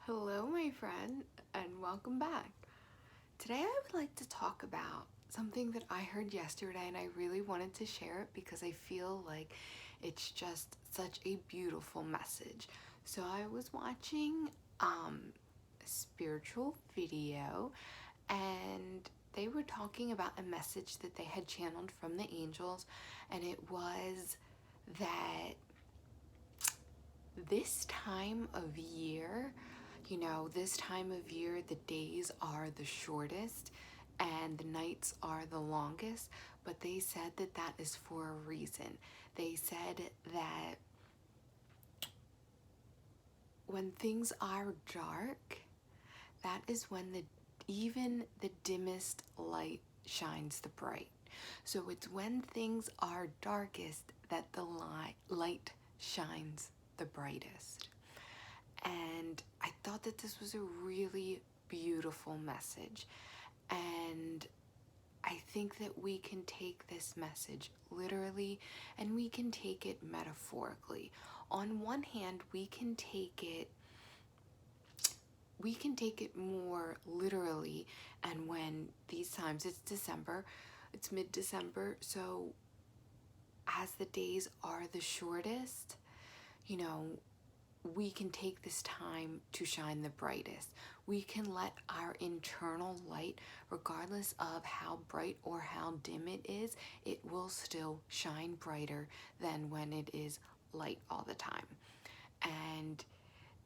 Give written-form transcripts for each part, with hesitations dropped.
Hello, my friend, and welcome back. Today, I would like to talk about something that I heard yesterday, and I really wanted to share it because I feel like it's just such a beautiful message. So, I was watching a spiritual video, and they were talking about a message that they had channeled from the angels, and it was that this time of year, this time of year, the days are the shortest and the nights are the longest, but they said that that is for a reason. They said that when things are dark, that is when even the dimmest light shines the bright. So it's when things are darkest that the light shines the brightest. And I thought that this was a really beautiful message. And I think that we can take this message literally and we can take it metaphorically. On one hand, we can take it more literally, and when these times, it's December, it's mid-December, so as the days are the shortest, you know, we can take this time to shine the brightest. We can let our internal light, regardless of how bright or how dim it is, it will still shine brighter than when it is light all the time. And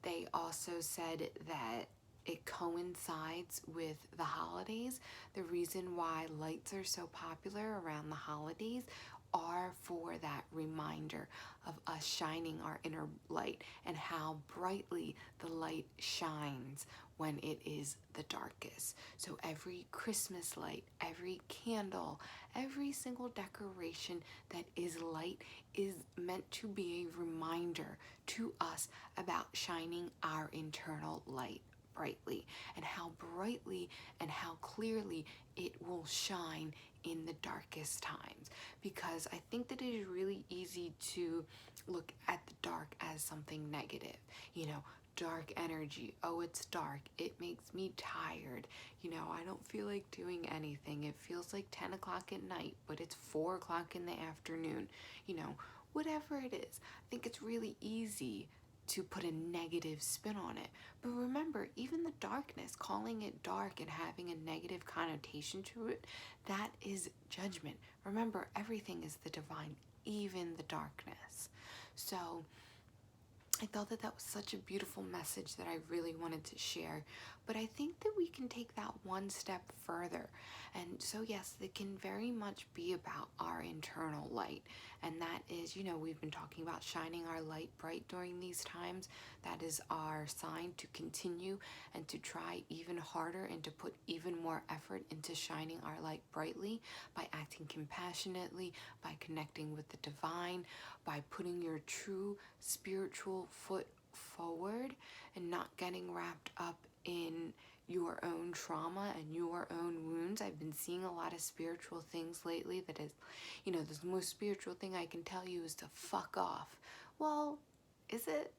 they also said that it coincides with the holidays. The reason why lights are so popular around the holidays are for that reminder of us shining our inner light and how brightly the light shines when it is the darkest. So every Christmas light, every candle, every single decoration that is light is meant to be a reminder to us about shining our internal light brightly, and how brightly and how clearly it will shine in the darkest times. Because I think that it is really easy to look at the dark as something negative. Dark energy. Oh, it's dark. It makes me tired. I don't feel like doing anything. It feels like 10 o'clock at night, but it's 4 o'clock in the afternoon. Whatever it is. I think it's really easy to put a negative spin on it. But remember, even the darkness, calling it dark and having a negative connotation to it, that is judgment. Remember, everything is the divine, even the darkness. So I thought that that was such a beautiful message that I really wanted to share. But I think that we can take that one step further. And so, yes, it can very much be about our internal light. And that is, we've been talking about shining our light bright during these times. That is our sign to continue and to try even harder and to put even more effort into shining our light brightly by acting compassionately, by connecting with the divine, by putting your true spiritual foot forward and not getting wrapped up in your own trauma and your own wounds. I've been seeing a lot of spiritual things lately that is, the most spiritual thing I can tell you is to fuck off. Well, is it?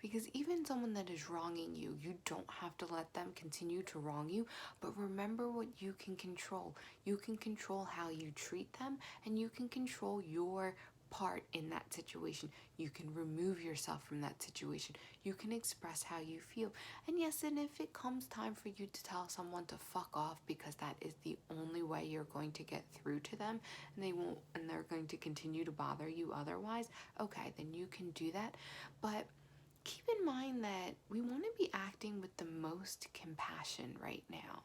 Because even someone that is wronging you, you don't have to let them continue to wrong you, but remember what you can control. You can control how you treat them, and you can control your part in that situation. You can remove yourself from that situation. You can express how you feel. And yes, and if it comes time for you to tell someone to fuck off because that is the only way you're going to get through to them, and they're going to continue to bother you otherwise, okay, then you can do that. But keep in mind that we want to be acting with the most compassion right now,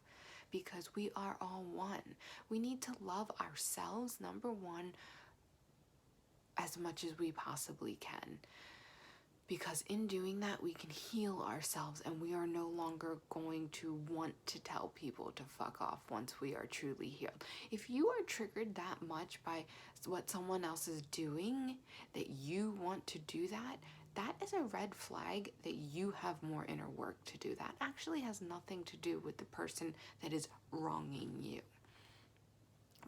because we are all one. We need to love ourselves, number one, as much as we possibly can, because in doing that we can heal ourselves, and we are no longer going to want to tell people to fuck off once we are truly healed. If you are triggered that much by what someone else is doing that you want to do that, that is a red flag that you have more inner work to do. That actually has nothing to do with the person that is wronging you.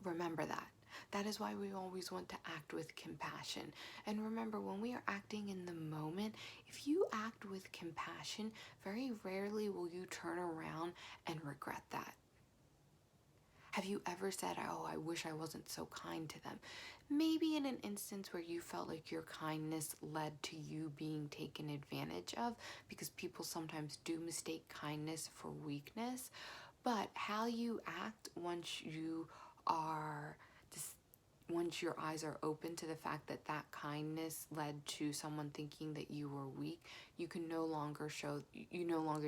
Remember that. That is why we always want to act with compassion. And remember, when we are acting in the moment, if you act with compassion, very rarely will you turn around and regret that. Have you ever said, oh, I wish I wasn't so kind to them? Maybe in an instance where you felt like your kindness led to you being taken advantage of, because people sometimes do mistake kindness for weakness. But how you act are once your eyes are open to the fact that that kindness led to someone thinking that you were weak, you no longer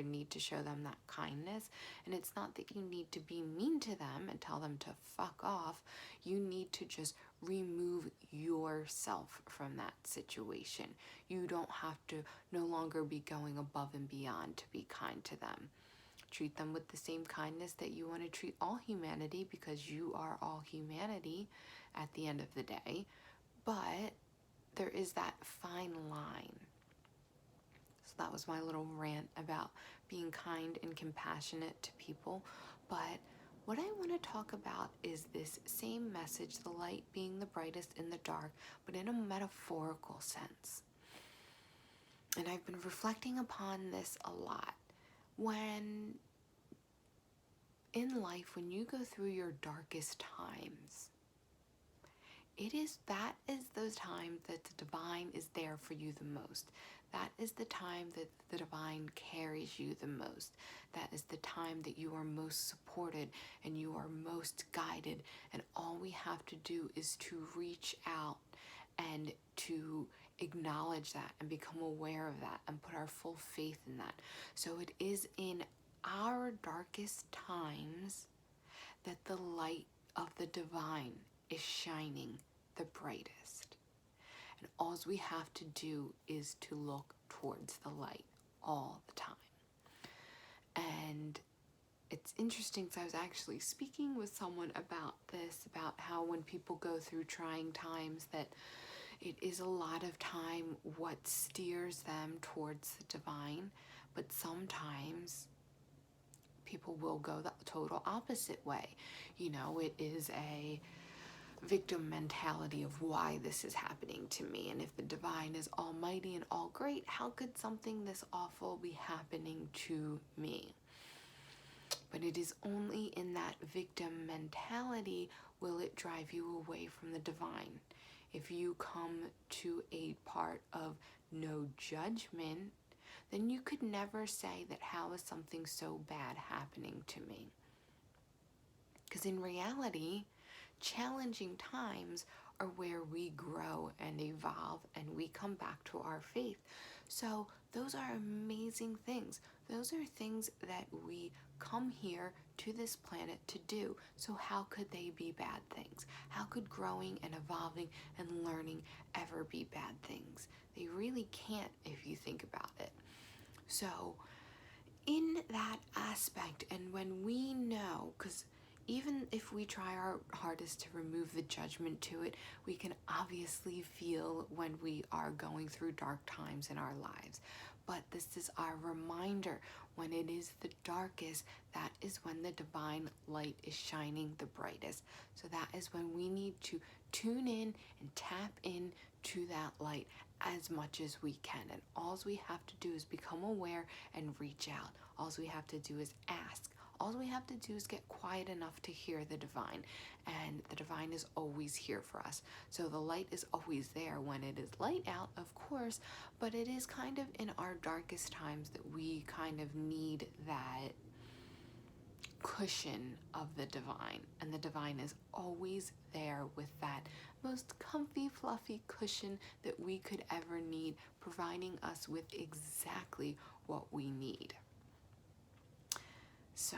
need to show them that kindness. And it's not that you need to be mean to them and tell them to fuck off. You need to just remove yourself from that situation. You don't have to no longer be going above and beyond to be kind to them. Treat them with the same kindness that you want to treat all humanity, because you are all humanity at the end of the day. But there is that fine line. So that was my little rant about being kind and compassionate to people. But what I want to talk about is this same message, the light being the brightest in the dark, but in a metaphorical sense. And I've been reflecting upon this a lot. When in life, when you go through your darkest times, that is those times that the divine is there for you the most. That is the time that the divine carries you the most. That is the time that you are most supported and you are most guided. And all we have to do is to reach out and to acknowledge that and become aware of that and put our full faith in that. So it is in our darkest times that the light of the divine is shining the brightest. And all we have to do is to look towards the light all the time. And it's interesting because I was actually speaking with someone about this, about how when people go through trying times, that it is a lot of time what steers them towards the divine, but sometimes people will go the total opposite way. It is a victim mentality of why this is happening to me. And if the divine is almighty and all great, how could something this awful be happening to me? But it is only in that victim mentality will it drive you away from the divine. If you come to a part of no judgment, then you could never say that how is something so bad happening to me? Because in reality, challenging times are where we grow and evolve and we come back to our faith. So those are amazing things. Those are things that we come here to this planet to do. So how could they be bad things? How could growing and evolving and learning ever be bad things? They really can't if you think about it. So in that aspect, and when we know, because even if we try our hardest to remove the judgment to it, we can obviously feel when we are going through dark times in our lives. But this is our reminder, when it is the darkest, that is when the divine light is shining the brightest. So that is when we need to tune in and tap in to that light as much as we can. And all we have to do is become aware and reach out. All we have to do is ask. All we have to do is get quiet enough to hear the divine, and the divine is always here for us. So the light is always there when it is light out, of course, but it is kind of in our darkest times that we kind of need that cushion of the divine, and the divine is always there with that most comfy, fluffy cushion that we could ever need, providing us with exactly what we need. So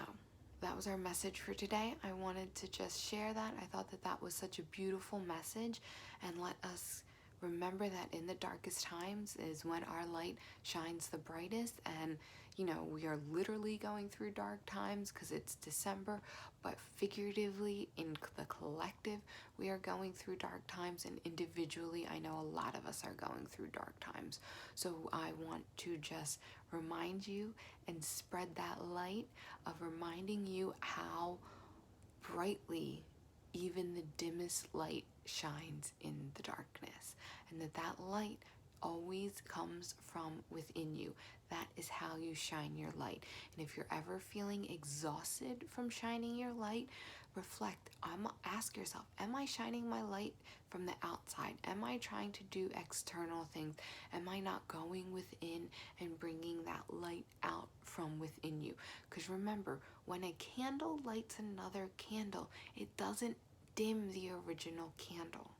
that was our message for today. I wanted to just share that. I thought that that was such a beautiful message, and let us remember that in the darkest times is when our light shines the brightest. And we are literally going through dark times because it's December, but figuratively in the collective we are going through dark times, and individually I know a lot of us are going through dark times. So I want to just remind you and spread that light of reminding you how brightly even the dimmest light shines in the darkness, and that light always comes from within you. That is how you shine your light. And if you're ever feeling exhausted from shining your light, reflect. Ask yourself, am I shining my light from the outside? Am I trying to do external things? Am I not going within and bringing that light out from within you? Because remember, when a candle lights another candle, it doesn't dim the original candle.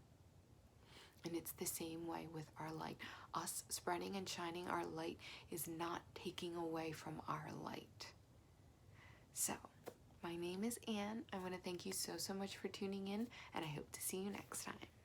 And it's the same way with our light. Us spreading and shining our light is not taking away from our light. So, my name is Anne. I want to thank you so much for tuning in, and I hope to see you next time.